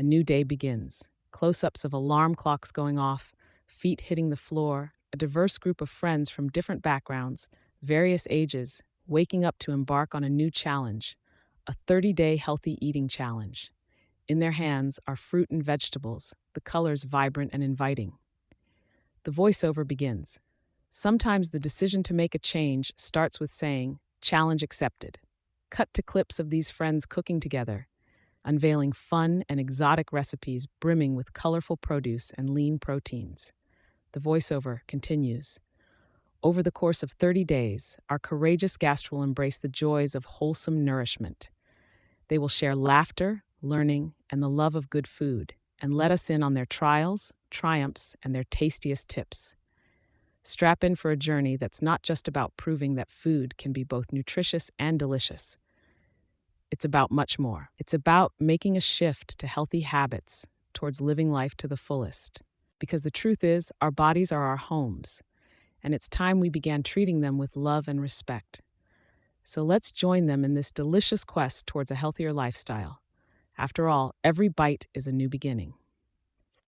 A new day begins. Close-ups of alarm clocks going off, feet hitting the floor, a diverse group of friends from different backgrounds, various ages, waking up to embark on a new challenge, a 30-day healthy eating challenge. In their hands are fruit and vegetables, the colors vibrant and inviting. The voiceover begins. Sometimes the decision to make a change starts with saying, "Challenge accepted." Cut to clips of these friends cooking together, unveiling fun and exotic recipes brimming with colorful produce and lean proteins. The voiceover continues. Over the course of 30 days, our courageous guests will embrace the joys of wholesome nourishment. They will share laughter, learning, and the love of good food, and let us in on their trials, triumphs, and their tastiest tips. Strap in for a journey that's not just about proving that food can be both nutritious and delicious. It's about much more. It's about making a shift to healthy habits towards living life to the fullest. Because the truth is, our bodies are our homes, and it's time we began treating them with love and respect. So let's join them in this delicious quest towards a healthier lifestyle. After all, every bite is a new beginning.